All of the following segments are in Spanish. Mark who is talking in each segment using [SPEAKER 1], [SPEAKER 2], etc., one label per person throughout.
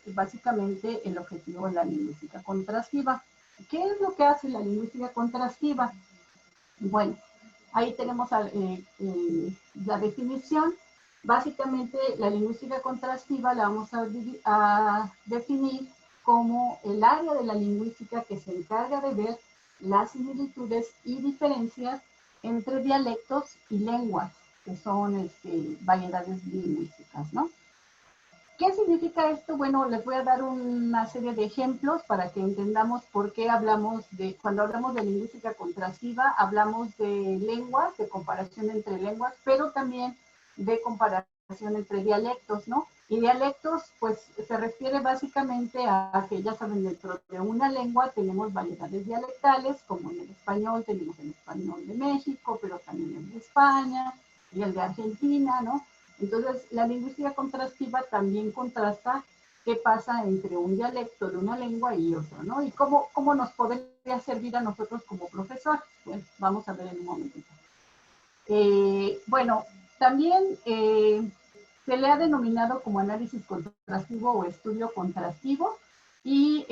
[SPEAKER 1] básicamente el objetivo de la lingüística contrastiva. ¿Qué es lo que hace la lingüística contrastiva? Bueno, ahí tenemos la definición. Básicamente, la lingüística contrastiva la vamos a definir como el área de la lingüística que se encarga de ver las similitudes y diferencias entre dialectos y lenguas, que son variedades lingüísticas, ¿no? ¿Qué significa esto? Bueno, les voy a dar una serie de ejemplos para que entendamos por qué cuando hablamos de lingüística contrastiva, hablamos de lenguas, de comparación entre lenguas, pero también de comparación entre dialectos, ¿no? Y dialectos, pues, se refiere básicamente a que, ya saben, dentro de una lengua tenemos variedades dialectales, como en el español tenemos el español de México, pero también el de España y el de Argentina, ¿no? Entonces, la lingüística contrastiva también contrasta qué pasa entre un dialecto de una lengua y otro, ¿no? Y cómo nos podría servir a nosotros como profesor. Bueno, vamos a ver en un momentito. Bueno, también se le ha denominado como análisis contrastivo o estudio contrastivo y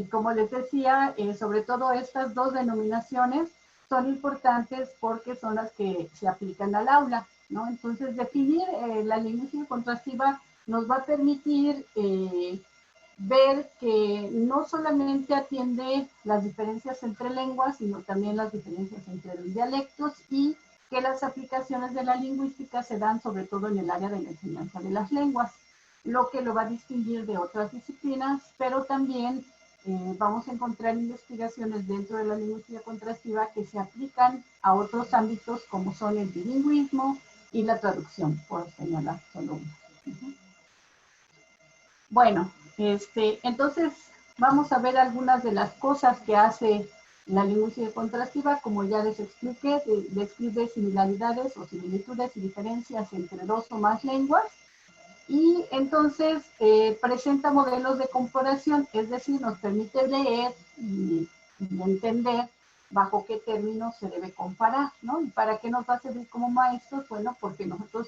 [SPEAKER 1] como les decía, sobre todo estas dos denominaciones son importantes porque son las que se aplican al aula, ¿no? Entonces, definir la lingüística contrastiva nos va a permitir ver que no solamente atiende las diferencias entre lenguas, sino también las diferencias entre los dialectos y que las aplicaciones de la lingüística se dan sobre todo en el área de la enseñanza de las lenguas, lo que lo va a distinguir de otras disciplinas, pero también vamos a encontrar investigaciones dentro de la lingüística contrastiva que se aplican a otros ámbitos como son el bilingüismo y la traducción, por señalar solo uno. Bueno, entonces vamos a ver algunas de las cosas que hace la lingüística contrastiva. Como ya les expliqué, describe similaridades o similitudes y diferencias entre dos o más lenguas. Y entonces presenta modelos de comparación, es decir, nos permite leer y entender bajo qué términos se debe comparar, ¿no? ¿Y para qué nos va a servir como maestros? Bueno, porque nosotros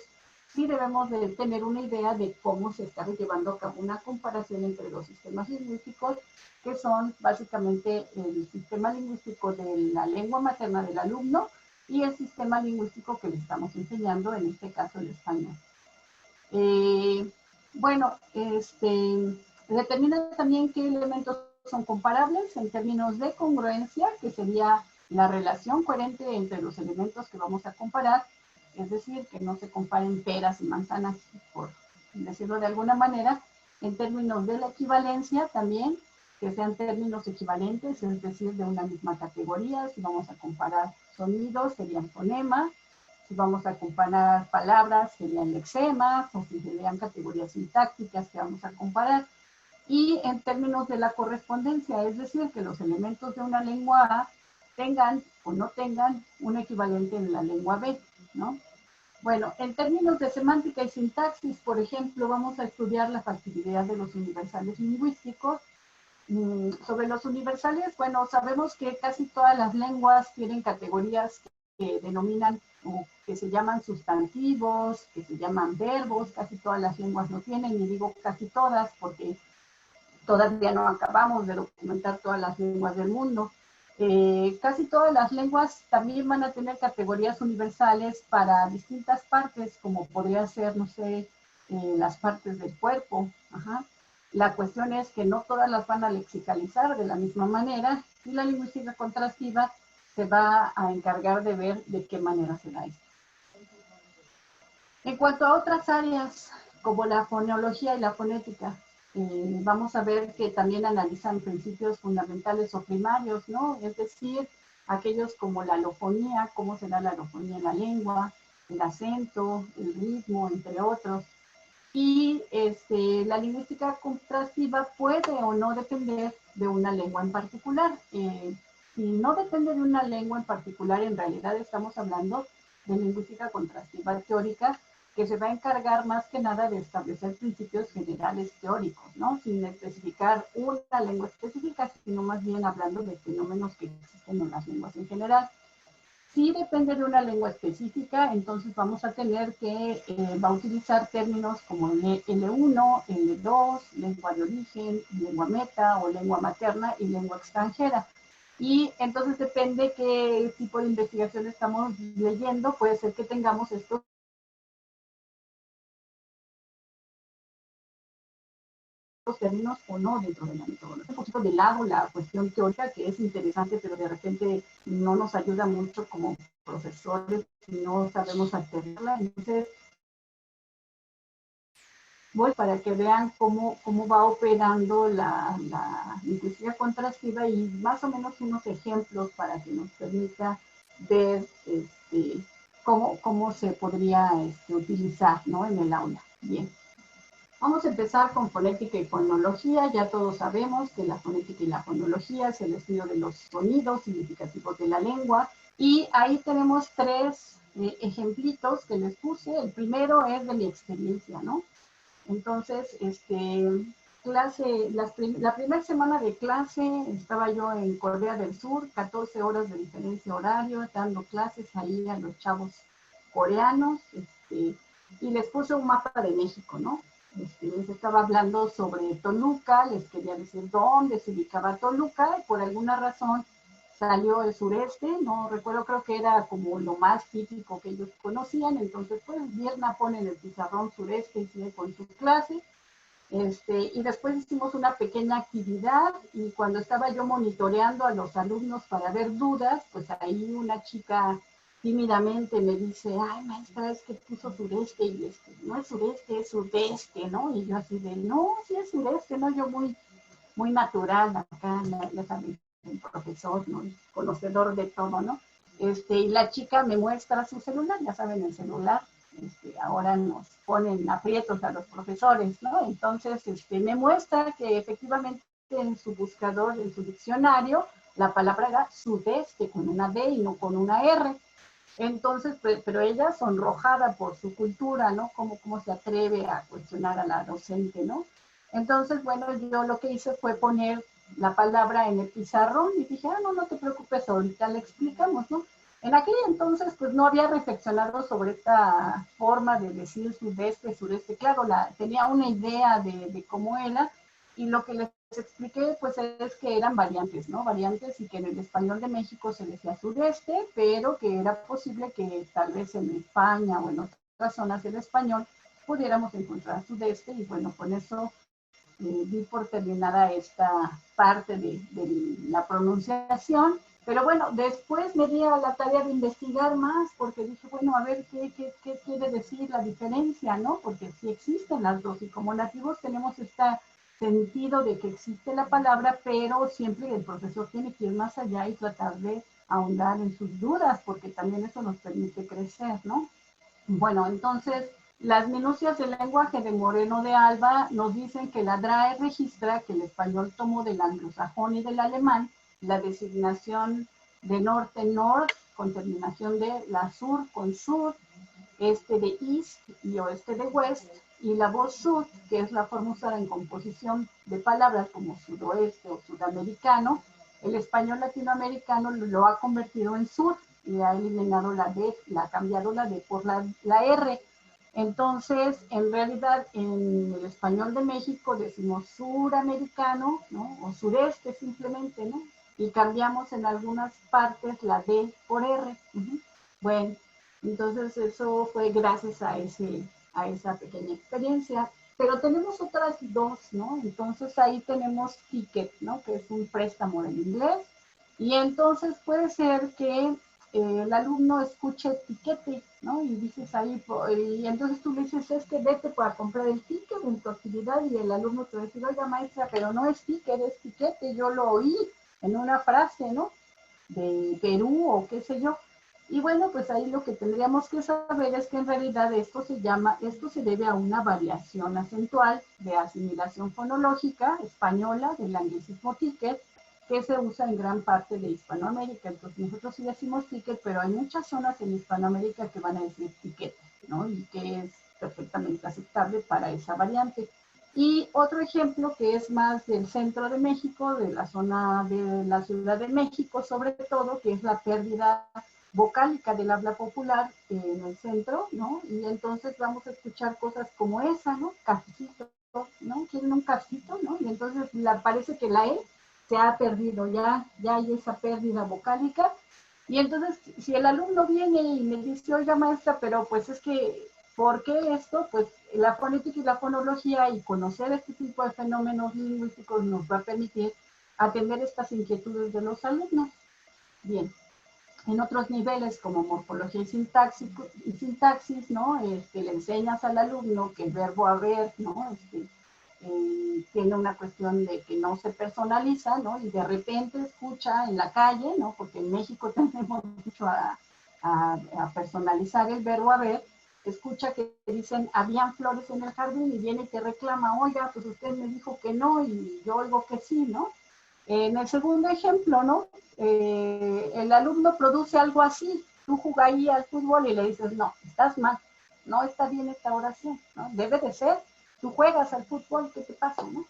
[SPEAKER 1] sí debemos de tener una idea de cómo se está llevando a cabo una comparación entre dos sistemas lingüísticos, que son básicamente el sistema lingüístico de la lengua materna del alumno y el sistema lingüístico que le estamos enseñando, en este caso el español. Bueno, determina también qué elementos son comparables en términos de congruencia, que sería la relación coherente entre los elementos que vamos a comparar, es decir, que no se comparen peras y manzanas, por decirlo de alguna manera. En términos de la equivalencia también, que sean términos equivalentes, es decir, de una misma categoría. Si vamos a comparar sonidos, serían fonemas. Si vamos a comparar palabras, serían lexemas, o si serían categorías sintácticas que vamos a comparar. Y en términos de la correspondencia, es decir, que los elementos de una lengua A tengan o no tengan un equivalente en la lengua B, ¿no? Bueno, en términos de semántica y sintaxis, por ejemplo, vamos a estudiar la factibilidad de los universales lingüísticos. Sobre los universales, bueno, sabemos que casi todas las lenguas tienen categorías que denominan o que se llaman sustantivos, que se llaman verbos. Casi todas las lenguas lo tienen, y digo casi todas porque todavía no acabamos de documentar todas las lenguas del mundo. Casi todas las lenguas también van a tener categorías universales para distintas partes, como podría ser, no sé, las partes del cuerpo. Ajá. La cuestión es que no todas las van a lexicalizar de la misma manera, y la lingüística contrastiva se va a encargar de ver de qué manera se da esto. En cuanto a otras áreas, como la fonología y la fonética, vamos a ver que también analizan principios fundamentales o primarios, ¿no? Es decir, aquellos como la alofonía, cómo se da la alofonía en la lengua, el acento, el ritmo, entre otros. Y la lingüística contrastiva puede o no depender de una lengua en particular. Si no depende de una lengua en particular, en realidad estamos hablando de lingüística contrastiva teórica, que se va a encargar más que nada de establecer principios generales teóricos, ¿no? Sin especificar una lengua específica, sino más bien hablando de fenómenos que existen en las lenguas en general. Si depende de una lengua específica, entonces vamos a tener que, va a utilizar términos como L1, L2, lengua de origen, lengua meta o lengua materna y lengua extranjera. Y entonces depende qué tipo de investigación estamos leyendo, puede ser que tengamos estos términos o no dentro de la metodología. Un poquito de lado la cuestión teórica, que es interesante, pero de repente no nos ayuda mucho como profesores si no sabemos alterarla. Entonces, voy para que vean cómo va operando la lingüística contrastiva y más o menos unos ejemplos para que nos permita ver cómo se podría utilizar, ¿no?, en el aula. Bien. Vamos a empezar con fonética y fonología. Ya todos sabemos que la fonética y la fonología es el estudio de los sonidos significativos de la lengua. Y ahí tenemos tres ejemplitos que les puse. El primero es de mi experiencia, ¿no? Entonces, la primera semana de clase estaba yo en Corea del Sur, 14 horas de diferencia horaria, dando clases ahí a los chavos coreanos, y les puse un mapa de México, ¿no? Les estaba hablando sobre Toluca, les quería decir dónde se ubicaba Toluca, y por alguna razón salió el sureste, no recuerdo, creo que era como lo más típico que ellos conocían, entonces pues Vierna pone en el pizarrón sureste y sigue con su clase, y después hicimos una pequeña actividad y cuando estaba yo monitoreando a los alumnos para ver dudas, pues ahí una chica tímidamente me dice, ay maestra, es que puso sureste y no es sureste, es sudeste, ¿no? Y yo así de, no, sí es sureste, ¿no? Yo muy natural acá, ya saben, el profesor, ¿no?, conocedor de todo, ¿no? Y la chica me muestra su celular, ya saben, el celular, ahora nos ponen aprietos a los profesores, ¿no? Entonces, me muestra que efectivamente en su buscador, en su diccionario, la palabra era sudeste con una D y no con una R. Entonces, pero ella sonrojada por su cultura, ¿no? ¿Cómo se atreve a cuestionar a la docente, ¿no? Entonces, bueno, yo lo que hice fue poner la palabra en el pizarrón y dije, no te preocupes, ahorita le explicamos, ¿no? En aquel entonces, pues no había reflexionado sobre esta forma de decir sudeste, sureste. Claro, tenía una idea de cómo era, y lo que les expliqué, pues es que eran variantes, ¿no? Variantes, y que en el español de México se decía sudeste, pero que era posible que tal vez en España o en otras zonas del español pudiéramos encontrar sudeste, y bueno, con eso di por terminada esta parte de la pronunciación. Pero bueno, después me di a la tarea de investigar más, porque dije, bueno, a ver qué quiere decir la diferencia, ¿no? Porque sí existen las dos, y como nativos tenemos este sentido de que existe la palabra, pero siempre el profesor tiene que ir más allá y tratar de ahondar en sus dudas, porque también eso nos permite crecer, ¿no? Bueno, entonces, las minucias del lenguaje de Moreno de Alba nos dicen que la DRAE registra que el español tomó del anglosajón y del alemán la designación de norte-north con terminación de la sur con sur, este de east y oeste de west, y la voz sud, que es la forma usada en composición de palabras como sudoeste o sudamericano. El español latinoamericano lo ha convertido en sur y ha eliminado la D, ha cambiado la D por la R. Entonces, en realidad, en el español de México decimos suramericano, ¿no?, o sureste simplemente, ¿no? Y cambiamos en algunas partes la D por R. Bueno, entonces eso fue gracias a esa pequeña experiencia. Pero tenemos otras dos, ¿no? Entonces ahí tenemos ticket, ¿no?, que es un préstamo del inglés. Y entonces puede ser que el alumno escuche tiquete, ¿no? Y dices ahí, y entonces tú le dices, vete para comprar el ticket en tu actividad, y el alumno te va a decir, oiga maestra, pero no es ticket, es tiquete, yo lo oí en una frase, ¿no?, de Perú o qué sé yo. Y bueno, pues ahí lo que tendríamos que saber es que en realidad esto se debe a una variación acentual de asimilación fonológica española del anglicismo ticket, que se usa en gran parte de Hispanoamérica. Entonces nosotros sí decimos ticket, pero hay muchas zonas en Hispanoamérica que van a decir tiquete, ¿no? Y que es perfectamente aceptable para esa variante. Y otro ejemplo que es más del centro de México, de la zona de la Ciudad de México sobre todo, que es la pérdida vocálica del habla popular en el centro, ¿no? Y entonces vamos a escuchar cosas como esa, ¿no? Cafecito, ¿no? ¿Quieren un cafecito, no? Y entonces parece que la E se ha perdido, ya hay esa pérdida vocálica. Y entonces, si el alumno viene y me dice, oiga maestra, pero pues es que, ¿por qué esto? Pues la fonética y la fonología y conocer este tipo de fenómenos lingüísticos nos va a permitir atender estas inquietudes de los alumnos. Bien, en otros niveles como morfología y sintaxis, ¿no? Le enseñas al alumno que el verbo haber, ¿no? Tiene una cuestión de que no se personaliza, ¿no? Y de repente escucha en la calle, ¿no? Porque en México tendemos mucho a personalizar el verbo haber, escucha que dicen, habían flores en el jardín y viene y te reclama, oiga, pues usted me dijo que no y yo oigo que sí, ¿no? En el segundo ejemplo, ¿no? El alumno produce algo así, tú jugarías al fútbol y le dices, no, estás mal, no está bien esta oración, ¿no? Debe de ser, tú juegas al fútbol, ¿qué te pasa, no?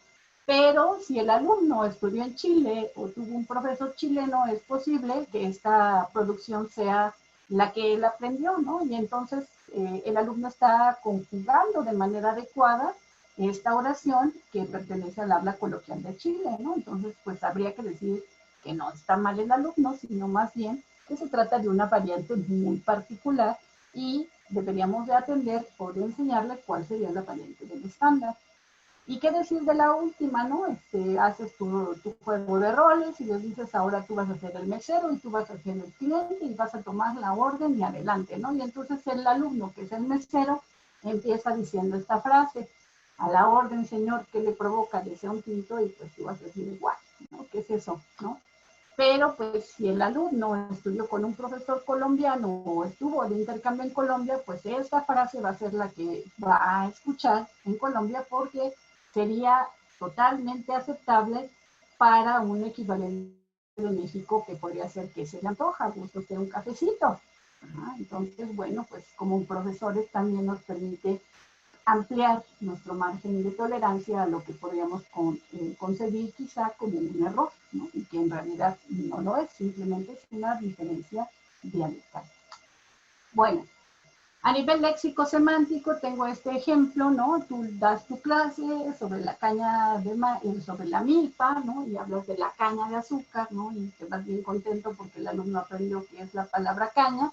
[SPEAKER 1] Pero si el alumno estudió en Chile o tuvo un profesor chileno, es posible que esta producción sea la que él aprendió, ¿no? Y entonces el alumno está conjugando de manera adecuada esta oración que pertenece al habla coloquial de Chile, ¿no? Entonces, pues habría que decir que no está mal el alumno, sino más bien que se trata de una variante muy particular y deberíamos de atender o de enseñarle cuál sería la variante del estándar. ¿Y qué decir de la última, no? Haces tu juego de roles y les dices, ahora tú vas a ser el mesero y tú vas a ser el cliente y vas a tomar la orden y adelante, ¿no? Y entonces el alumno, que es el mesero, empieza diciendo esta frase, a la orden, señor, ¿qué le provoca? Desea un tinto y pues tú vas a decir igual, ¿no? ¿Qué es eso, no? Pero pues si el alumno estudió con un profesor colombiano o estuvo de intercambio en Colombia, pues esta frase va a ser la que va a escuchar en Colombia porque sería totalmente aceptable para un equivalente de México que podría ser que se le antoja, gusto usted un cafecito. Ajá, entonces, bueno, pues como profesores también nos permite ampliar nuestro margen de tolerancia a lo que podríamos concebir quizá como un error, ¿no? Y que en realidad no lo es, simplemente es una diferencia dialectal. Bueno, a nivel léxico-semántico tengo este ejemplo, ¿no? Tú das tu clase sobre la caña sobre la milpa, ¿no? Y hablas de la caña de azúcar, ¿no? Y te vas bien contento porque el alumno aprendió qué es la palabra caña.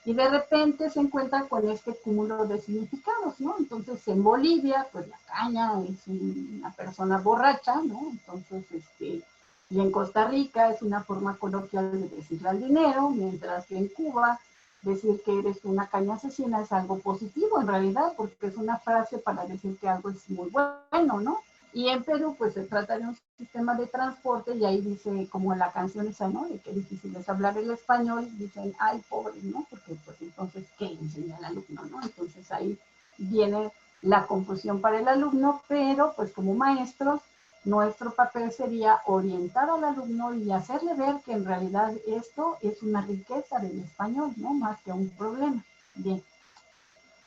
[SPEAKER 1] Y de repente se encuentra con este cúmulo de significados, ¿no? Entonces, en Bolivia, pues la caña es una persona borracha, ¿no? Entonces, y en Costa Rica es una forma coloquial de decirle al dinero, mientras que en Cuba decir que eres una caña asesina es algo positivo en realidad, porque es una frase para decir que algo es muy bueno, ¿no? Y en Perú, pues se trata de un sistema de transporte y ahí dice, como la canción esa, ¿no? De que difícil es hablar el español, dicen, ay, pobre, ¿no? Porque pues entonces, ¿qué le enseña al alumno, no? Entonces ahí viene la confusión para el alumno, pero pues como maestros, nuestro papel sería orientar al alumno y hacerle ver que en realidad esto es una riqueza del español, ¿no? Más que un problema. Bien.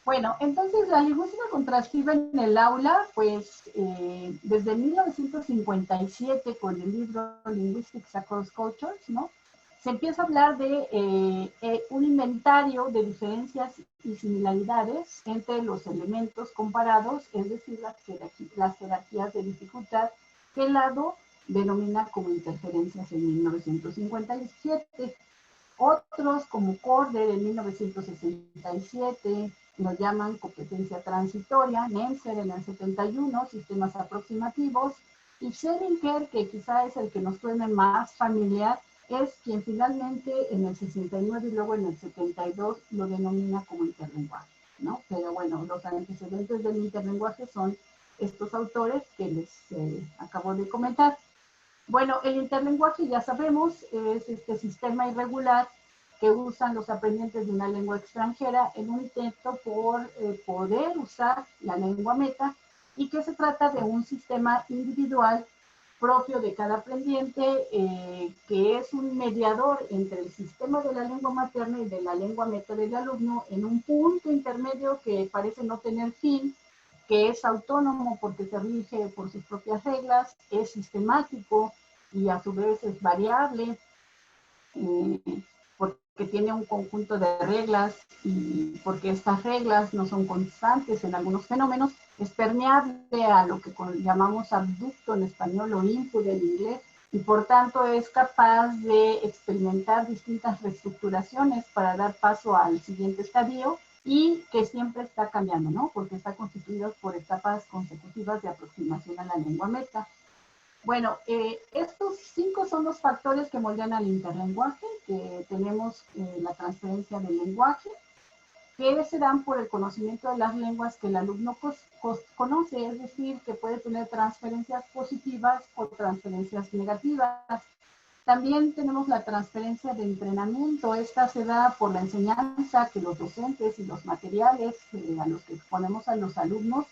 [SPEAKER 1] Bueno, entonces la lingüística contrastiva en el aula, pues desde 1957 con el libro Linguistics Across Cultures, ¿no? Se empieza a hablar de un inventario de diferencias y similaridades entre los elementos comparados, es decir, las jerarquías de dificultad que el lado denomina como interferencias en 1957. Otros, como Corder en 1967, lo llaman competencia transitoria, Nemser en el 71, sistemas aproximativos, y Schellinger, que quizá es el que nos suene más familiar, es quien finalmente en el 69 y luego en el 72 lo denomina como interlenguaje, ¿no? Pero bueno, los antecedentes del interlenguaje son estos autores que les acabo de comentar. Bueno, el interlenguaje ya sabemos, es este sistema irregular que usan los aprendientes de una lengua extranjera en un intento por poder usar la lengua meta y que se trata de un sistema individual propio de cada aprendiente que es un mediador entre el sistema de la lengua materna y de la lengua meta del alumno en un punto intermedio que parece no tener fin, que es autónomo porque se rige por sus propias reglas, es sistemático y a su vez es variable, porque que tiene un conjunto de reglas y porque estas reglas no son constantes en algunos fenómenos, es permeable a lo que llamamos abducto en español o input en inglés, y por tanto es capaz de experimentar distintas reestructuraciones para dar paso al siguiente estadio y que siempre está cambiando, ¿no? Porque está constituido por etapas consecutivas de aproximación a la lengua meta. Bueno, estos 5 son los factores que moldean al interlenguaje, que tenemos la transferencia del lenguaje, que se dan por el conocimiento de las lenguas que el alumno conoce, es decir, que puede tener transferencias positivas o transferencias negativas. También tenemos la transferencia de entrenamiento. Esta se da por la enseñanza que los docentes y los materiales a los que exponemos a los alumnos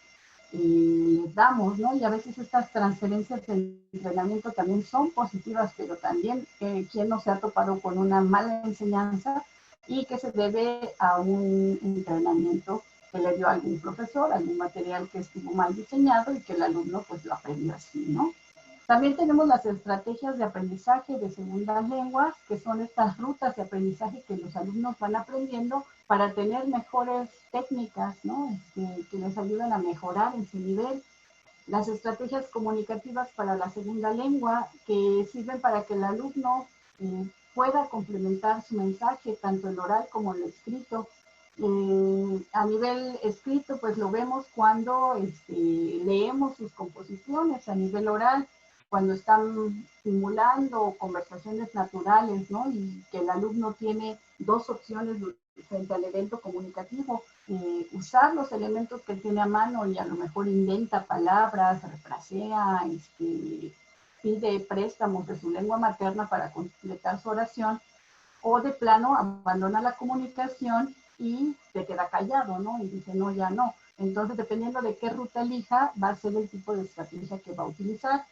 [SPEAKER 1] les damos, ¿no? Y a veces estas transferencias de entrenamiento también son positivas, pero también ¿quién no se ha topado con una mala enseñanza y que se debe a un entrenamiento que le dio algún profesor, algún material que estuvo mal diseñado y que el alumno pues lo aprendió así, ¿no? También tenemos las estrategias de aprendizaje de segundas lenguas, que son estas rutas de aprendizaje que los alumnos van aprendiendo para tener mejores técnicas, ¿no? Que les ayudan a mejorar en su nivel. Las estrategias comunicativas para la segunda lengua, que sirven para que el alumno pueda complementar su mensaje, tanto el oral como el escrito. A nivel escrito, pues lo vemos cuando leemos sus composiciones. A nivel oral, cuando están simulando conversaciones naturales, ¿no? Y que el alumno tiene 2 opciones frente al evento comunicativo. Usar los elementos que tiene a mano y a lo mejor inventa palabras, refrasea, pide préstamos de su lengua materna para completar su oración, o de plano abandona la comunicación y se queda callado, ¿no? Y dice, no, ya no. Entonces, dependiendo de qué ruta elija, va a ser el tipo de estrategia que va a utilizar.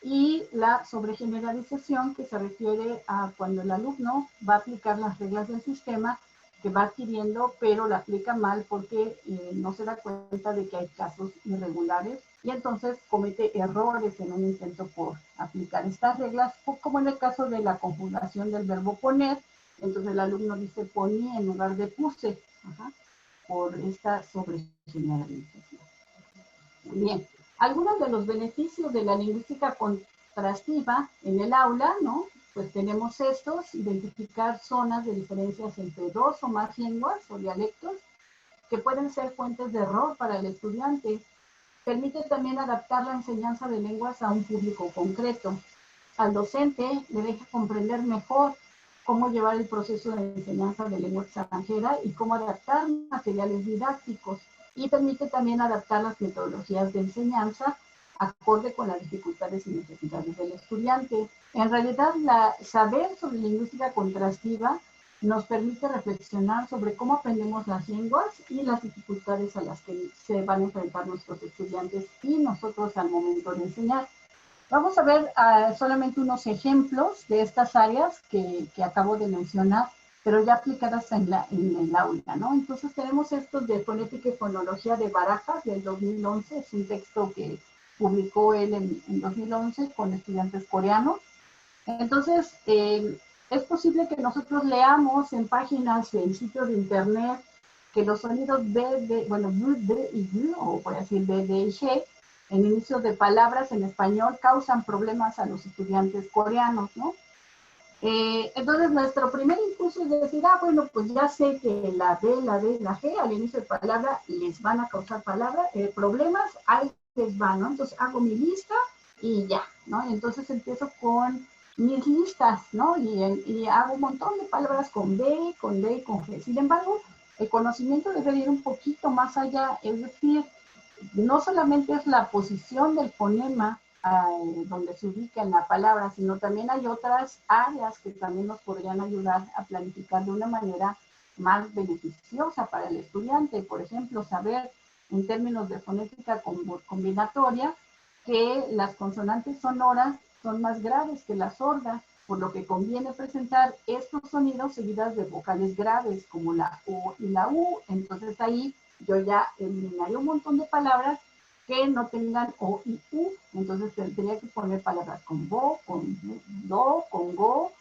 [SPEAKER 1] Y la sobregeneralización, que se refiere a cuando el alumno va a aplicar las reglas del sistema que va adquiriendo, pero la aplica mal porque no se da cuenta de que hay casos irregulares y entonces comete errores en un intento por aplicar estas reglas, como en el caso de la conjugación del verbo poner. Entonces el alumno dice poní en lugar de puse, por esta sobregeneralización. Bien. Algunos de los beneficios de la lingüística contrastiva en el aula, ¿no? Pues tenemos estos: identificar zonas de diferencias entre 2 o más lenguas o dialectos que pueden ser fuentes de error para el estudiante. Permite también adaptar la enseñanza de lenguas a un público concreto. Al docente le deja comprender mejor cómo llevar el proceso de enseñanza de lengua extranjera y cómo adaptar materiales didácticos. Y permite también adaptar las metodologías de enseñanza acorde con las dificultades y necesidades del estudiante. En realidad, saber sobre lingüística contrastiva nos permite reflexionar sobre cómo aprendemos las lenguas y las dificultades a las que se van a enfrentar nuestros estudiantes y nosotros al momento de enseñar. Vamos a ver solamente unos ejemplos de estas áreas que acabo de mencionar, pero ya aplicadas en el aula, ¿no? Entonces tenemos estos de fonética y fonología de Barajas del 2011, es un texto que publicó él en 2011 con estudiantes coreanos. Entonces, es posible que nosotros leamos en páginas, en sitios de internet, que los sonidos B, y G, o voy a decir B, D y G, en inicios de palabras en español causan problemas a los estudiantes coreanos, ¿no? Entonces, nuestro primer impulso es decir, bueno, pues ya sé que la B, la D, la G al inicio de palabra les van a causar problemas, ahí les van, ¿no? Entonces, hago mi lista y ya, ¿no? Entonces, empiezo con mis listas, ¿no? Y hago un montón de palabras con B, con D y con G. Sin embargo, el conocimiento debe ir un poquito más allá, es decir, no solamente es la posición del fonema donde se ubica en la palabra, sino también hay otras áreas que también nos podrían ayudar a planificar de una manera más beneficiosa para el estudiante. Por ejemplo, saber en términos de fonética combinatoria que las consonantes sonoras son más graves que las sordas, por lo que conviene presentar estos sonidos seguidas de vocales graves como la O y la U. Entonces ahí yo ya eliminaría un montón de palabras que no tengan O y U. Entonces tendría que poner palabras con bo, con do, con go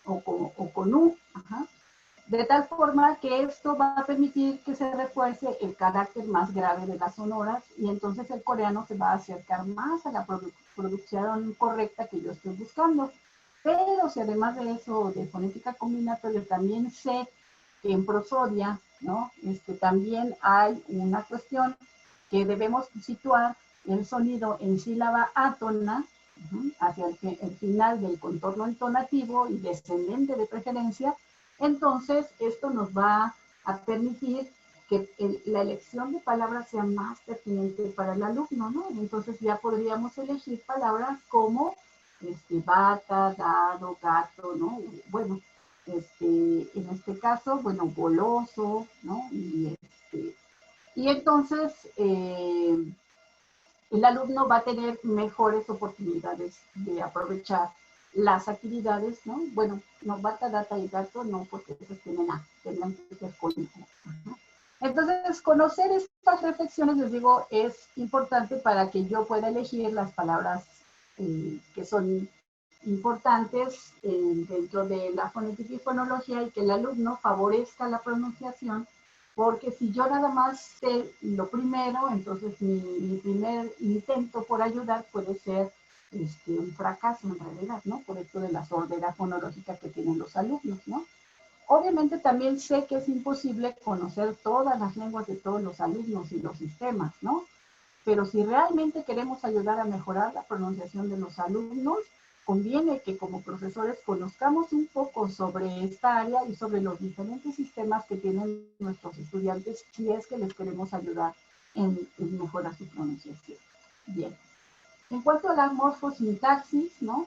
[SPEAKER 1] o con U. De tal forma que esto va a permitir que se refuerce el carácter más grave de las sonoras y entonces el coreano se va a acercar más a la producción correcta que yo estoy buscando. Pero si además de eso, de fonética combinatoria, también sé que en prosodia, ¿no? También hay una cuestión que debemos situar el sonido en sílaba átona, hacia el final del contorno entonativo y descendente de preferencia. Entonces, esto nos va a permitir que la elección de palabras sea más pertinente para el alumno, ¿no? Entonces ya podríamos elegir palabras como bata, dado, gato, ¿no? Bueno, en este caso, bueno, goloso, ¿no? Y entonces el alumno va a tener mejores oportunidades de aprovechar las actividades, ¿no? Bueno, no bata, data y gato, no, porque esos tienen A, tendrán que ser con ¿no? Entonces, conocer estas reflexiones, les digo, es importante para que yo pueda elegir las palabras que son importantes dentro de la fonética y fonología y que el alumno favorezca la pronunciación, porque si yo nada más sé lo primero, entonces mi primer intento por ayudar puede ser un fracaso en realidad, ¿no? Por esto de la sordera fonológica que tienen los alumnos, ¿no? Obviamente también sé que es imposible conocer todas las lenguas de todos los alumnos y los sistemas, ¿no? Pero si realmente queremos ayudar a mejorar la pronunciación de los alumnos, conviene que como profesores conozcamos un poco sobre esta área y sobre los diferentes sistemas que tienen nuestros estudiantes si es que les queremos ayudar en mejorar su pronunciación. Bien. En cuanto a la morfosintaxis, ¿no?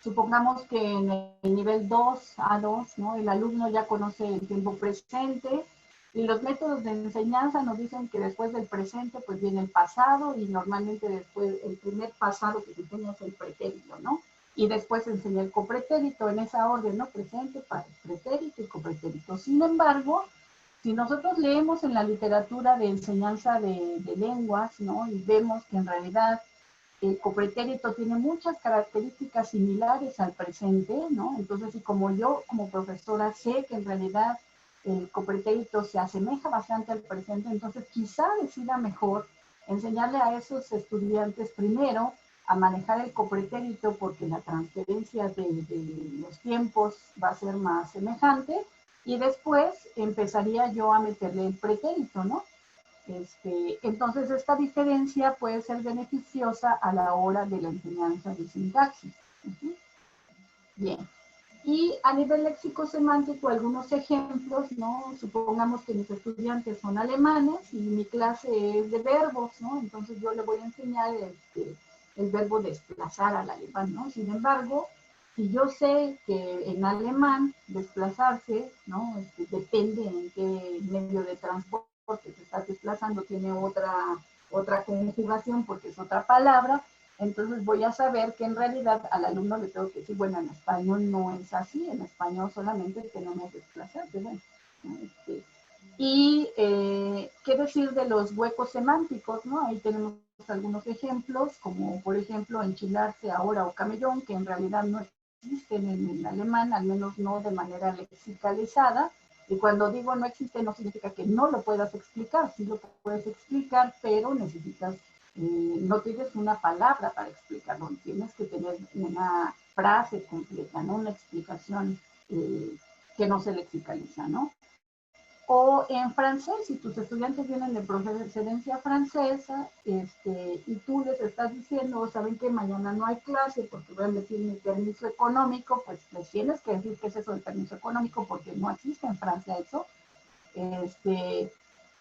[SPEAKER 1] Supongamos que en el nivel 2, A2, ¿no? El alumno ya conoce el tiempo presente y los métodos de enseñanza nos dicen que después del presente pues viene el pasado y normalmente después el primer pasado que se enseña es el pretérito, ¿no? Y después se enseña el copretérito en esa orden, ¿no? Presente, pretérito y copretérito. Sin embargo, si nosotros leemos en la literatura de enseñanza de lenguas, ¿no? Y vemos que en realidad el copretérito tiene muchas características similares al presente, ¿no? Entonces, y como yo como profesora sé que en realidad el copretérito se asemeja bastante al presente, entonces quizá decida mejor enseñarle a esos estudiantes primero a manejar el copretérito porque la transferencia de los tiempos va a ser más semejante y después empezaría yo a meterle el pretérito, ¿no? Entonces, esta diferencia puede ser beneficiosa a la hora de la enseñanza de sintaxis. Bien. Y a nivel léxico-semántico, algunos ejemplos, ¿no? Supongamos que mis estudiantes son alemanes y mi clase es de verbos, ¿no? Entonces yo le voy a enseñar el verbo desplazar al alemán, ¿no? Sin embargo, si yo sé que en alemán desplazarse, ¿no? Depende en qué medio de transporte te estás desplazando, tiene otra conjugación porque es otra palabra, entonces voy a saber que en realidad al alumno le tengo que decir, bueno, en español no es así, en español solamente tenemos desplazarse, bueno. Y qué decir de los huecos semánticos, ¿no? Ahí tenemos algunos ejemplos, como por ejemplo enchilarse ahora o camellón, que en realidad no existen en el alemán, al menos no de manera lexicalizada. Y cuando digo no existe, no significa que no lo puedas explicar, sí lo puedes explicar, pero necesitas no tienes una palabra para explicarlo, tienes que tener una frase completa, ¿no? Una explicación que no se lexicaliza, ¿no? O en francés, si tus estudiantes vienen de procedencia francesa y tú les estás diciendo, saben que mañana no hay clase porque van a decir mi permiso económico, pues les tienes que decir qué es eso del permiso económico porque no existe en Francia eso.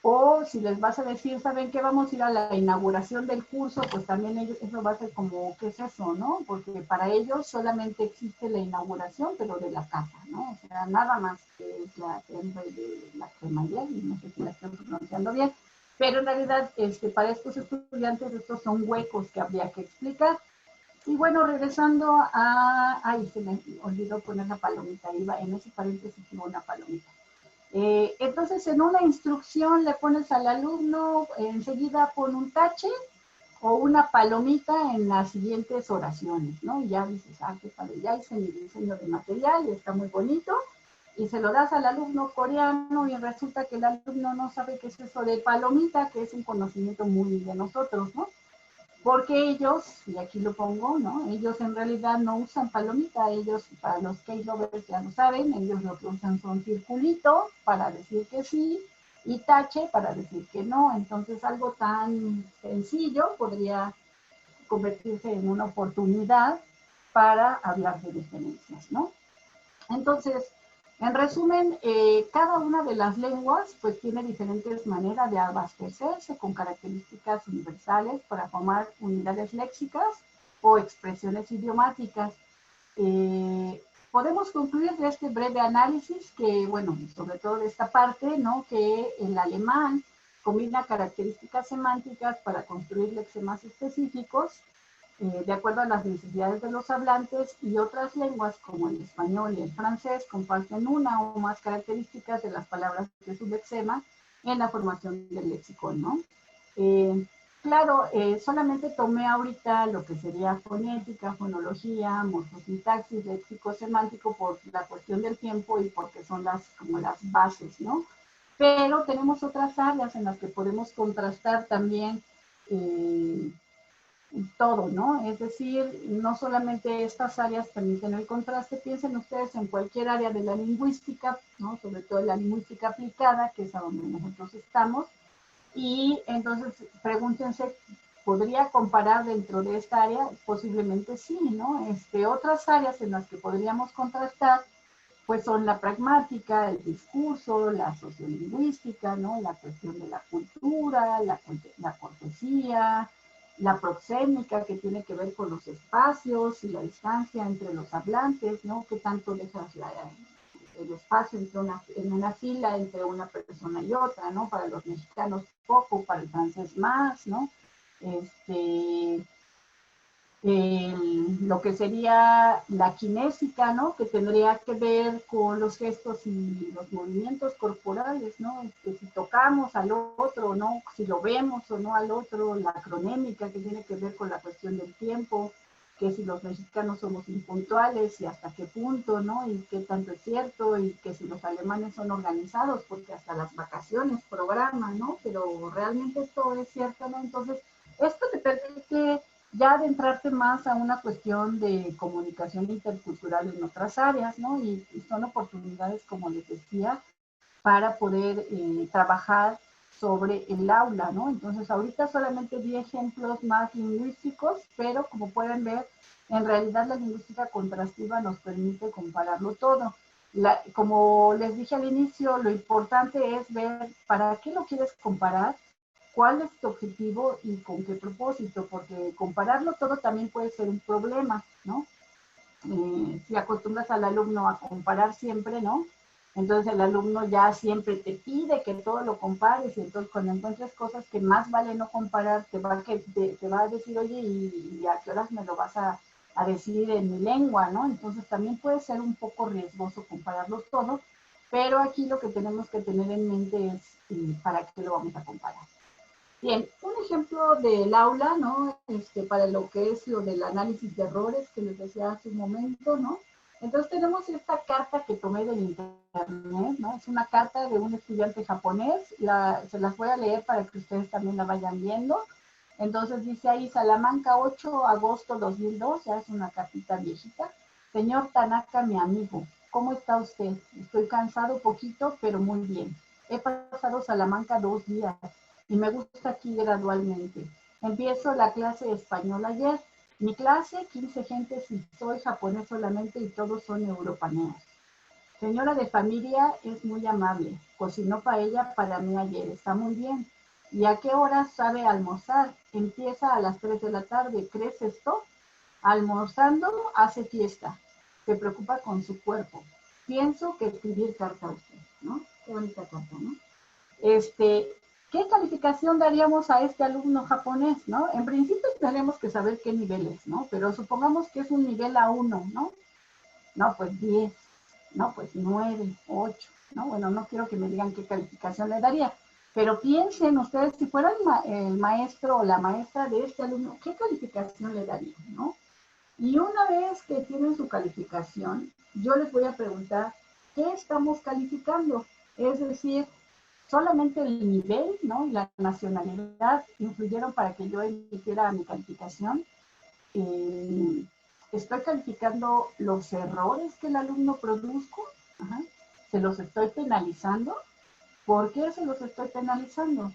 [SPEAKER 1] O si les vas a decir, ¿saben qué? Vamos a ir a la inauguración del curso, pues también ellos, eso va a ser como, ¿qué es eso, no? Porque para ellos solamente existe la inauguración, pero de la casa, ¿no? O sea, nada más que es la cremallera, y no sé si la estoy pronunciando bien, pero en realidad, para estos estudiantes, estos son huecos que habría que explicar. Y bueno, regresando a, ay, se me olvidó poner la palomita, iba en ese paréntesis tengo una palomita. Entonces, en una instrucción le pones al alumno, enseguida pon un tache o una palomita en las siguientes oraciones, ¿no? Y ya dices, ah, qué padre, ya hice mi diseño de material y está muy bonito. y se lo das al alumno coreano y resulta que el alumno no sabe qué es eso de palomita, que es un conocimiento muy de nosotros, ¿no? Porque ellos, y aquí lo pongo, ¿no? Ellos en realidad no usan palomita, ellos, para los K-lovers ya lo saben, ellos lo que usan son circulitos para decir que sí y tache para decir que no. Entonces algo tan sencillo podría convertirse en una oportunidad para hablar de diferencias, ¿no? Entonces, en resumen, cada una de las lenguas pues tiene diferentes maneras de abastecerse con características universales para formar unidades léxicas o expresiones idiomáticas. Podemos concluir de este breve análisis que, bueno, sobre todo de esta parte, ¿no? Que el alemán combina características semánticas para construir lexemas específicos de acuerdo a las necesidades de los hablantes, y otras lenguas como el español y el francés comparten una o más características de las palabras de su lexema en la formación del lexicón, ¿no? Claro, solamente tomé ahorita lo que sería fonética, fonología, morfosintaxis, léxico semántico por la cuestión del tiempo y porque son como las bases, ¿no? Pero tenemos otras áreas en las que podemos contrastar también todo, ¿no? Es decir, no solamente estas áreas permiten el contraste, piensen ustedes en cualquier área de la lingüística, ¿no? Sobre todo la lingüística aplicada, que es a donde nosotros estamos, y entonces pregúntense, ¿podría comparar dentro de esta área? Posiblemente sí, ¿no? Otras áreas en las que podríamos contrastar, pues son la pragmática, el discurso, la sociolingüística, ¿no? La cuestión de la cultura, la cortesía, la proxémica, que tiene que ver con los espacios y la distancia entre los hablantes, ¿no? ¿Qué tanto dejas el espacio en una fila entre una persona y otra, ¿no? Para los mexicanos poco, para el francés más, ¿no? Lo que sería la kinésica, ¿no? Que tendría que ver con los gestos y los movimientos corporales, ¿no? Que si tocamos al otro, ¿no? Si lo vemos o no al otro, la cronémica, que tiene que ver con la cuestión del tiempo, que si los mexicanos somos impuntuales y hasta qué punto, ¿no? Y qué tanto es cierto, y que si los alemanes son organizados, porque hasta las vacaciones programan, ¿no? Pero realmente esto es cierto, ¿no? Entonces, esto te permite ya adentrarte más a una cuestión de comunicación intercultural en otras áreas, ¿no? Y son oportunidades, como les decía, para poder trabajar sobre el aula, ¿no? Entonces, ahorita solamente di ejemplos más lingüísticos, pero como pueden ver, en realidad la lingüística contrastiva nos permite compararlo todo. Como les dije al inicio, lo importante es ver para qué lo quieres comparar, cuál es tu objetivo y con qué propósito, porque compararlo todo también puede ser un problema, ¿no? Si acostumbras al alumno a comparar siempre, ¿no? Entonces el alumno ya siempre te pide que todo lo compares, y entonces cuando encuentres cosas que más vale no comparar, te va a decir, oye, ¿y a qué horas me lo vas a decir en mi lengua, ¿no? Entonces también puede ser un poco riesgoso compararlos todos, pero aquí lo que tenemos que tener en mente es para qué lo vamos a comparar. Bien, un ejemplo del aula, ¿no? Para lo que es lo del análisis de errores que les decía hace un momento, ¿no? Entonces tenemos esta carta que tomé del internet, ¿no? Es una carta de un estudiante japonés, se las voy a leer para que ustedes también la vayan viendo. Entonces dice ahí, Salamanca, 8 de agosto 2002, ya es una cartita viejita. Señor Tanaka, mi amigo, ¿cómo está usted? Estoy cansado poquito, pero muy bien. He pasado Salamanca 2 días y me gusta aquí gradualmente. Empiezo la clase de español ayer. Mi clase, 15 gentes y soy japonés solamente y todos son europaneos. Señora de familia es muy amable. Cocinó paella para mí ayer. Está muy bien. ¿Y a qué hora sabe almorzar? Empieza a las 3 de la tarde. ¿Crees esto? Almorzando hace fiesta. Se preocupa con su cuerpo. Pienso que escribir carta a usted, ¿no? Qué bonita carta, ¿no? ¿Qué calificación daríamos a este alumno japonés, no? En principio tenemos que saber qué nivel es, ¿no? Pero supongamos que es un nivel A1, ¿no? No, pues 10, no, pues 9, 8, ¿no? Bueno, no quiero que me digan qué calificación le daría, pero piensen ustedes, si fuera el maestro o la maestra de este alumno, ¿qué calificación le daría, no? Y una vez que tienen su calificación, yo les voy a preguntar, ¿qué estamos calificando? Es decir, solamente el nivel, ¿no? Y la nacionalidad influyeron para que yo emitiera mi calificación. Estoy calificando los errores que el alumno produzco, ajá, se los estoy penalizando. ¿Por qué se los estoy penalizando?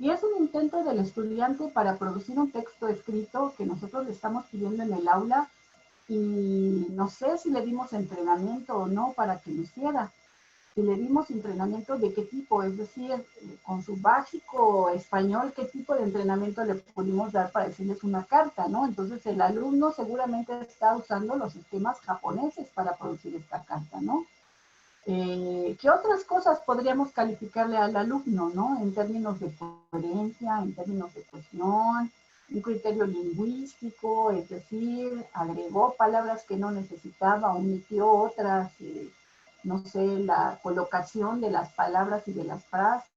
[SPEAKER 1] Y es un intento del estudiante para producir un texto escrito que nosotros le estamos pidiendo en el aula y no sé si le dimos entrenamiento o no para que lo hiciera. Si le dimos entrenamiento de qué tipo, es decir, con su básico español, qué tipo de entrenamiento le pudimos dar para decirles una carta, ¿no? Entonces el alumno seguramente está usando los sistemas japoneses para producir esta carta, ¿no? ¿Qué otras cosas podríamos calificarle al alumno, ¿no? En términos de coherencia, en términos de cohesión, un criterio lingüístico, es decir, agregó palabras que no necesitaba, omitió otras, no sé, la colocación de las palabras y de las frases,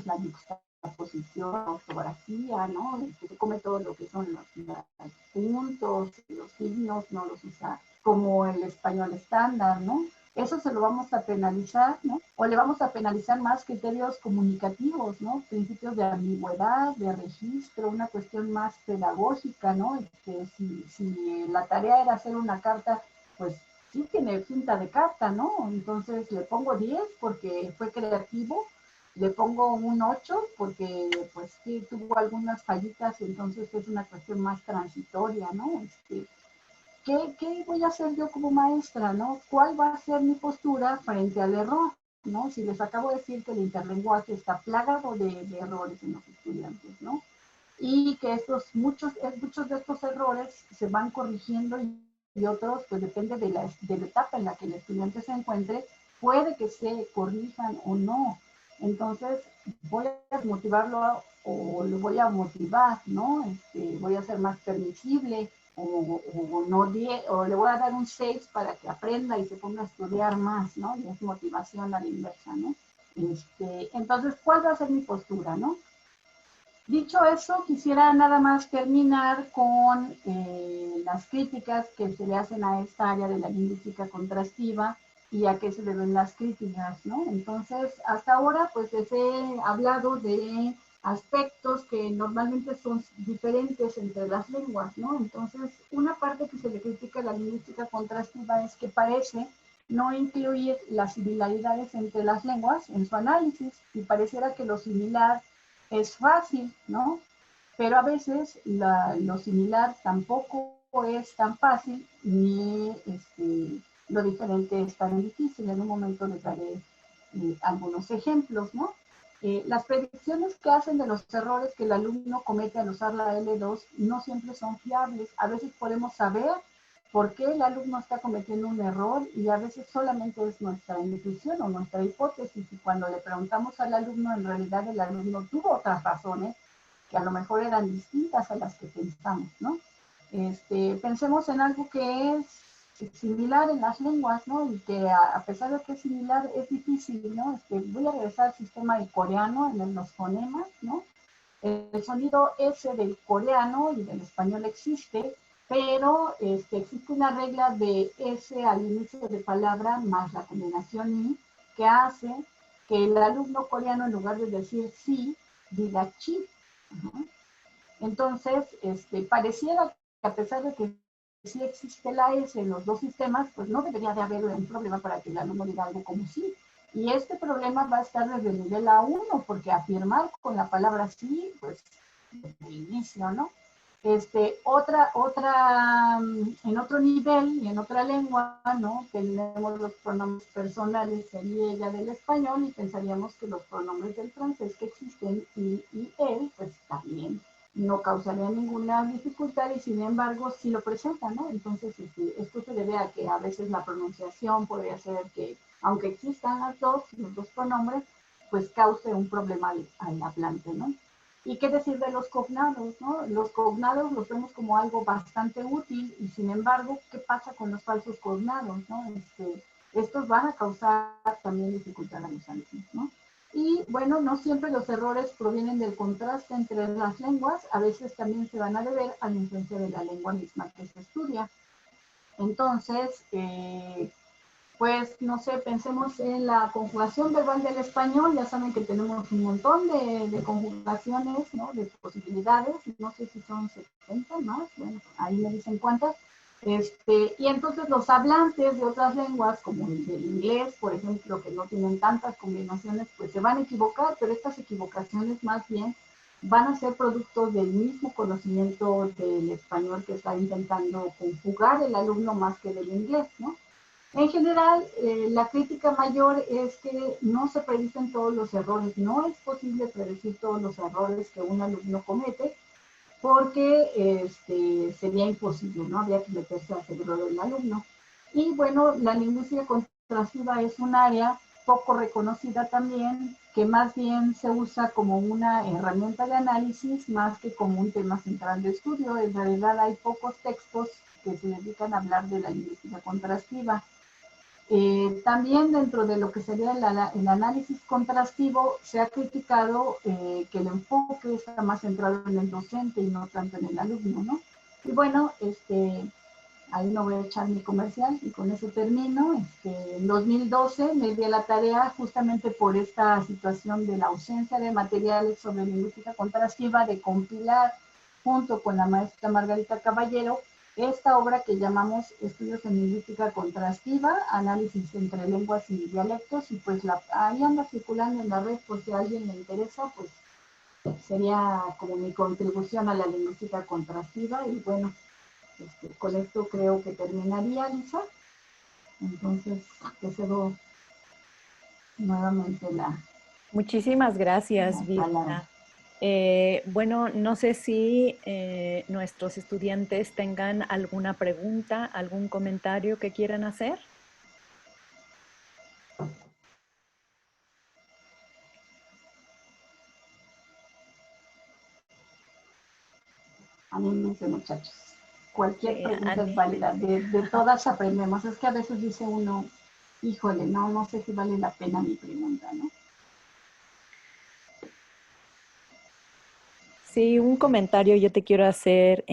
[SPEAKER 1] la juxtaposición, la ortografía, ¿no? Que se come todo lo que son los puntos, los signos, no los usa como el español estándar, ¿no? Eso se lo vamos a penalizar, ¿no? O le vamos a penalizar más criterios comunicativos, ¿no? Principios de ambigüedad, de registro, una cuestión más pedagógica, ¿no? Si la tarea era hacer una carta, pues sí tiene pinta de carta, ¿no? Entonces le pongo 10 porque fue creativo, le pongo un 8 porque pues sí tuvo algunas fallitas, entonces es una cuestión más transitoria, ¿no? ¿Qué voy a hacer yo como maestra, no? ¿Cuál va a ser mi postura frente al error, no? Si les acabo de decir que el interlenguaje está plagado de errores en los estudiantes, ¿no? Y que muchos de estos errores se van corrigiendo y otros, pues depende de la etapa en la que el estudiante se encuentre, puede que se corrijan o no. Entonces, voy a motivarlo o lo voy a motivar, ¿no? Voy a ser más permisible o no o le voy a dar un 6 para que aprenda y se ponga a estudiar más, ¿no? Y es motivación a la inversa, ¿no? Entonces, ¿cuál va a ser mi postura, no? Dicho eso, quisiera nada más terminar con las críticas que se le hacen a esta área de la lingüística contrastiva y a qué se deben las críticas, ¿no? Entonces, hasta ahora, pues les he hablado de aspectos que normalmente son diferentes entre las lenguas, ¿no? Entonces, una parte que se le critica a la lingüística contrastiva es que parece no incluir las similaridades entre las lenguas en su análisis y pareciera que lo similar es fácil, ¿no? Pero a veces lo similar tampoco es tan fácil ni lo diferente es tan difícil. En un momento les daré algunos ejemplos, ¿no? Las predicciones que hacen de los errores que el alumno comete al usar la L2 no siempre son fiables. A veces podemos saber por qué el alumno está cometiendo un error y a veces solamente es nuestra intuición o nuestra hipótesis y cuando le preguntamos al alumno, en realidad el alumno tuvo otras razones que a lo mejor eran distintas a las que pensamos, ¿no? Pensemos en algo que es similar en las lenguas, ¿no? Y que a pesar de que es similar, es difícil, ¿no? Voy a regresar al sistema del coreano en los fonemas, ¿no? El sonido S del coreano y del español existe, pero existe una regla de S al inicio de palabra más la combinación I que hace que el alumno coreano en lugar de decir sí, diga chi. Uh-huh. Entonces, pareciera que a pesar de que sí existe la S en los dos sistemas, pues no debería de haber un problema para que el alumno diga algo como sí. Y este problema va a estar desde el nivel A1, porque afirmar con la palabra sí, pues desde el inicio, ¿no? En otro nivel y en otra lengua, ¿no? Tenemos los pronombres personales, él y ella del español, y pensaríamos que los pronombres del francés que existen, y él, pues también no causaría ninguna dificultad y sin embargo sí lo presenta, ¿no? Entonces esto se debe a que a veces la pronunciación podría ser que, aunque existan los dos pronombres, pues cause un problema al hablante, ¿no? ¿Y qué decir de los cognados, no? Los cognados los vemos como algo bastante útil y sin embargo, ¿qué pasa con los falsos cognados, no? Estos van a causar también dificultad a los alumnos, ¿no? Y bueno, no siempre los errores provienen del contraste entre las lenguas, a veces también se van a deber a la influencia de la lengua misma que se estudia. Entonces, Pues, no sé, pensemos en la conjugación verbal del español. Ya saben que tenemos un montón de conjugaciones, ¿no? De posibilidades. No sé si son 70 más, bueno, ahí me dicen cuántas. Y entonces los hablantes de otras lenguas, como el del inglés, por ejemplo, que no tienen tantas combinaciones, pues se van a equivocar, pero estas equivocaciones más bien van a ser productos del mismo conocimiento del español que está intentando conjugar el alumno más que del inglés, ¿no? En general, la crítica mayor es que no se predicen todos los errores. No es posible predecir todos los errores que un alumno comete porque sería imposible, ¿no? Habría que meterse al cerebro del alumno. Y bueno, la lingüística contrastiva es un área poco reconocida también, que más bien se usa como una herramienta de análisis más que como un tema central de estudio. En realidad hay pocos textos que se dedican a hablar de la lingüística contrastiva. También dentro de lo que sería el análisis contrastivo se ha criticado que el enfoque está más centrado en el docente y no tanto en el alumno, ¿no? Y bueno, ahí no voy a echar mi comercial y con eso termino. En 2012 me di a la tarea, justamente por esta situación de la ausencia de materiales sobre lingüística contrastiva, de compilar junto con la maestra Margarita Caballero esta obra que llamamos Estudios en Lingüística Contrastiva, Análisis entre Lenguas y Dialectos, y pues ahí anda circulando en la red, por si a alguien le interesa, pues sería como mi contribución a la lingüística contrastiva. Y bueno, con esto creo que terminaría, Lisa. Entonces, te cedo nuevamente
[SPEAKER 2] Muchísimas gracias,
[SPEAKER 1] la palabra.
[SPEAKER 2] Virna. Bueno, no sé si nuestros estudiantes tengan alguna pregunta, algún comentario que quieran hacer.
[SPEAKER 1] Anímense, muchachos. Cualquier
[SPEAKER 2] Sí,
[SPEAKER 1] pregunta es válida.
[SPEAKER 2] anímense.
[SPEAKER 1] De todas aprendemos. Es que a veces dice uno, híjole, no sé si vale la pena mi pregunta, ¿no?
[SPEAKER 2] Sí, un comentario yo te quiero hacer.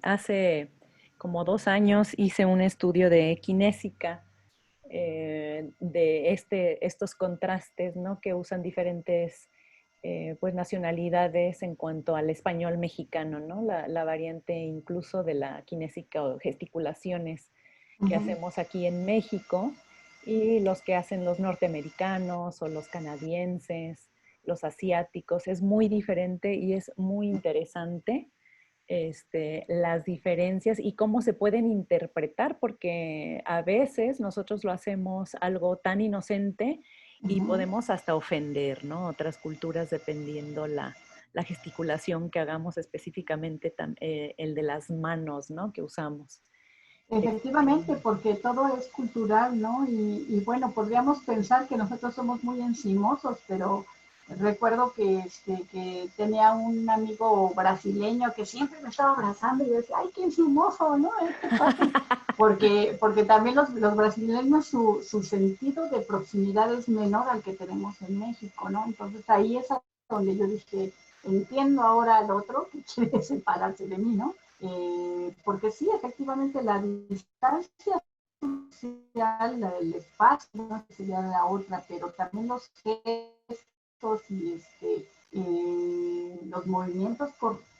[SPEAKER 2] Hace como 2 años hice un estudio de kinésica, de estos contrastes, ¿no? Que usan diferentes pues nacionalidades en cuanto al español mexicano, ¿no? La variante incluso de la kinésica o gesticulaciones que
[SPEAKER 1] Uh-huh.
[SPEAKER 2] hacemos aquí en México y los que hacen los norteamericanos o los canadienses, los asiáticos. Es muy diferente y es muy interesante las diferencias y cómo se pueden interpretar, porque a veces nosotros lo hacemos algo tan inocente y
[SPEAKER 1] Uh-huh.
[SPEAKER 2] podemos hasta ofender, ¿no? Otras culturas dependiendo la gesticulación que hagamos específicamente, el de las manos, ¿no? Que usamos.
[SPEAKER 1] Efectivamente, porque todo es cultural, ¿no? Y bueno, podríamos pensar que nosotros somos muy encimosos, pero recuerdo que tenía un amigo brasileño que siempre me estaba abrazando y yo decía, ay, qué encimoso, ¿no? Este cuate. Porque también los brasileños, su sentido de proximidad es menor al que tenemos en México, ¿no? Entonces ahí es donde yo dije, entiendo ahora al otro que quiere separarse de mí, ¿no? Porque sí, efectivamente la distancia social, el espacio, no sería la otra, pero también los gestos y los movimientos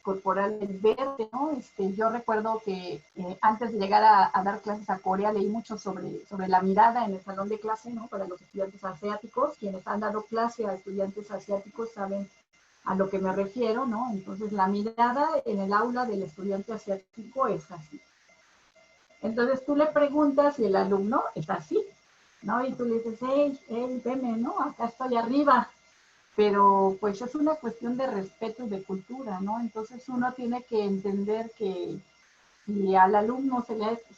[SPEAKER 1] corporales verdes, ¿no? Yo recuerdo que antes de llegar a dar clases a Corea leí mucho sobre la mirada en el salón de clase, ¿no? Para los estudiantes asiáticos. Quienes han dado clase a estudiantes asiáticos saben a lo que me refiero, ¿no? Entonces la mirada en el aula del estudiante asiático es así. Entonces tú le preguntas y el alumno es así, ¿no? Y tú le dices, hey, veme, ¿no? Acá estoy arriba. Pero pues es una cuestión de respeto y de cultura, ¿no? Entonces uno tiene que entender que si al alumno se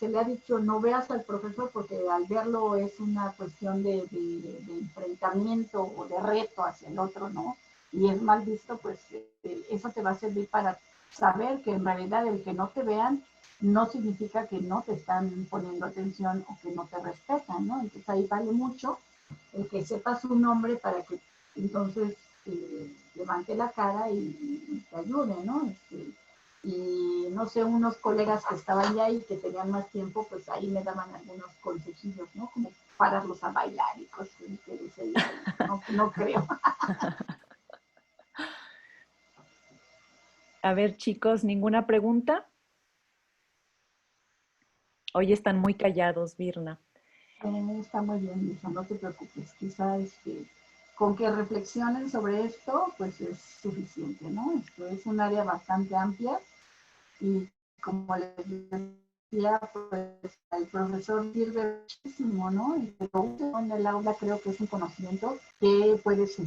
[SPEAKER 1] le ha dicho no veas al profesor porque al verlo es una cuestión de enfrentamiento o de reto hacia el otro, ¿no? Y es mal visto, pues eso te va a servir para saber que en realidad el que no te vean no significa que no te están poniendo atención o que no te respetan, ¿no? Entonces ahí vale mucho el que sepa su nombre para que entonces levante la cara y te ayude, ¿no? Y no sé, unos colegas que estaban ya y que tenían más tiempo, pues ahí me daban algunos consejillos, ¿no? Como pararlos a bailar y cosas que dice, no, no creo.
[SPEAKER 2] A ver, chicos, ¿ninguna pregunta? Hoy están muy callados, Virna.
[SPEAKER 1] Está muy bien, Lisa, no te preocupes. Quizá con que reflexionen sobre esto, pues es suficiente, ¿no? Esto es un área bastante amplia y como les decía, pues el profesor sirve muchísimo, ¿no? Y que lo uso en el aula creo que es un conocimiento que puedes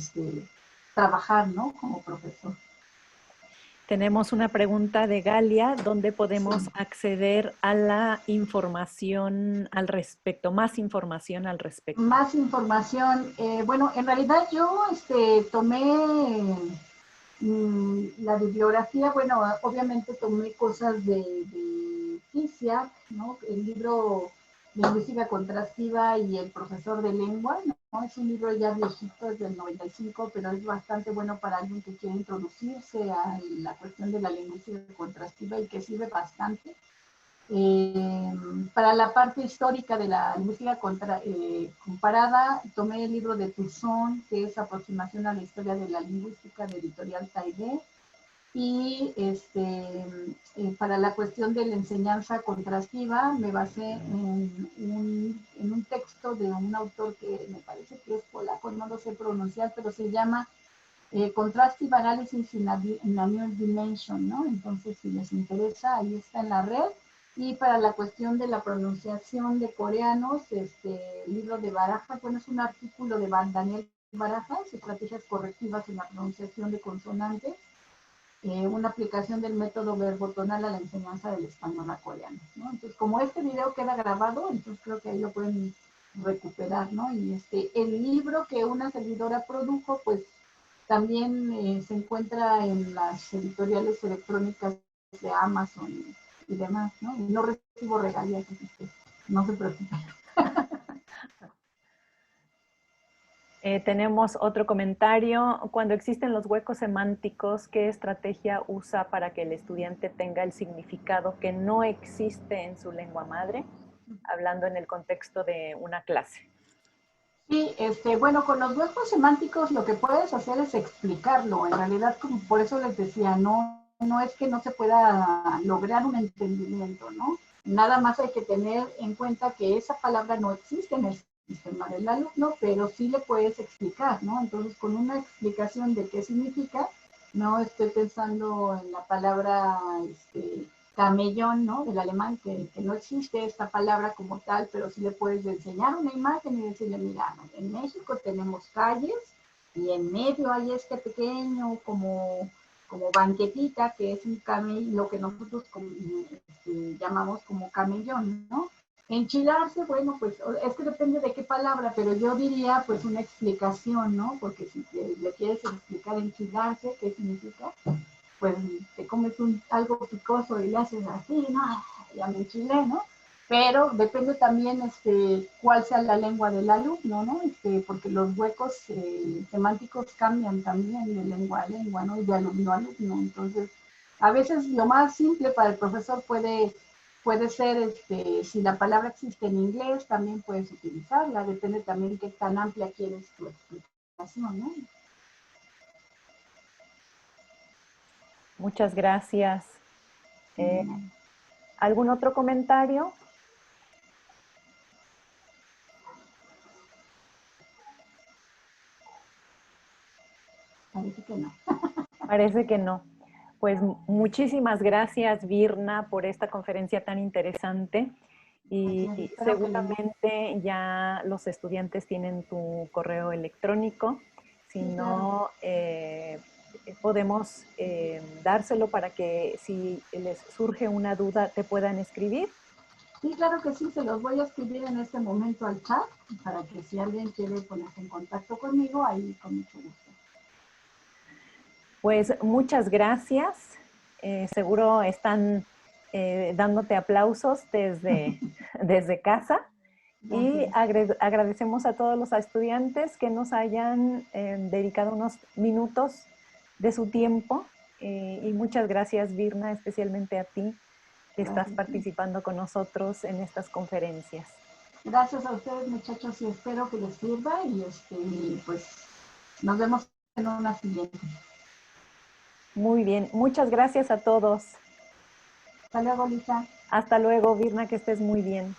[SPEAKER 1] trabajar, ¿no? Como profesor.
[SPEAKER 2] Tenemos una pregunta de Galia, ¿dónde podemos acceder a la información al respecto? Más información al respecto.
[SPEAKER 1] Más información. Bueno, en realidad yo tomé la bibliografía, bueno, obviamente tomé cosas de Tisiak, ¿no? El libro Lingüística Contrastiva y el profesor de lengua, ¿no? Es un libro ya viejito, es del 95, pero es bastante bueno para alguien que quiere introducirse a la cuestión de la lingüística contrastiva y que sirve bastante. Para la parte histórica de la lingüística comparada, tomé el libro de Toussaint, que es Aproximación a la Historia de la Lingüística, de Editorial Taigué. Y para la cuestión de la enseñanza contrastiva, me basé en un texto de un autor que me parece que es polaco, no lo sé pronunciar, pero se llama Contrastive Analysis in a New Dimension, ¿no? Entonces, si les interesa, ahí está en la red. Y para la cuestión de la pronunciación de coreanos, el libro de Barajas, bueno, es un artículo de Daniel Barajas, Estrategias Correctivas en la Pronunciación de Consonantes, una aplicación del método verbotonal a la enseñanza del español a coreano, ¿no? Entonces, como este video queda grabado, entonces creo que ahí lo pueden recuperar, ¿no? Y el libro que una servidora produjo, pues también se encuentra en las editoriales electrónicas de Amazon y demás, ¿no? Y no recibo regalías, así que no se preocupen.
[SPEAKER 2] Tenemos otro comentario. Cuando existen los huecos semánticos, ¿qué estrategia usa para que el estudiante tenga el significado que no existe en su lengua madre? Hablando en el contexto de una clase.
[SPEAKER 1] Sí, bueno, con los huecos semánticos lo que puedes hacer es explicarlo. En realidad, como por eso les decía, no es que no se pueda lograr un entendimiento, ¿no? Nada más hay que tener en cuenta que esa palabra no existe en el sistema del alumno, pero sí le puedes explicar, ¿no? Entonces, con una explicación de qué significa, no estoy pensando en la palabra camellón, ¿no? Del alemán, que no existe esta palabra como tal, pero sí le puedes enseñar una imagen y decirle, mira, en México tenemos calles y en medio hay este pequeño como banquetita que es un camellón, lo que nosotros llamamos como camellón, ¿no? Enchilarse, bueno, pues es que depende de qué palabra, pero yo diría pues una explicación, ¿no? Porque si le quieres explicar enchilarse, ¿qué significa? Pues te comes algo picoso y le haces así, ¿no? Ya me enchilé, ¿no? Pero depende también cuál sea la lengua del alumno, ¿no? Porque los huecos semánticos cambian también de lengua a lengua, ¿no? Y de alumno a alumno. Entonces, a veces lo más simple para el profesor puede ser, si la palabra existe en inglés, también puedes utilizarla. Depende también qué tan amplia quieres tu explicación, ¿no?
[SPEAKER 2] Muchas gracias. ¿Algún otro comentario?
[SPEAKER 1] Parece que no.
[SPEAKER 2] Parece que no. Pues muchísimas gracias, Virna, por esta conferencia tan interesante. Y seguramente ya los estudiantes tienen tu correo electrónico. Si no, podemos dárselo para que si les surge una duda te puedan escribir.
[SPEAKER 1] Sí, claro que sí, se los voy a escribir en este momento al chat para que si alguien quiere ponerse en contacto conmigo, ahí con mucho gusto.
[SPEAKER 2] Pues muchas gracias. Seguro están dándote aplausos desde casa. Y agradecemos a todos los estudiantes que nos hayan dedicado unos minutos de su tiempo y muchas gracias, Virna, especialmente a ti que estás
[SPEAKER 1] Gracias.
[SPEAKER 2] participando con nosotros en estas conferencias.
[SPEAKER 1] Gracias a ustedes, muchachos, y espero que les sirva y pues nos vemos en una siguiente.
[SPEAKER 2] Muy bien, muchas gracias a todos.
[SPEAKER 1] Hasta luego, Lisa.
[SPEAKER 2] Hasta luego, Virna, que estés muy bien.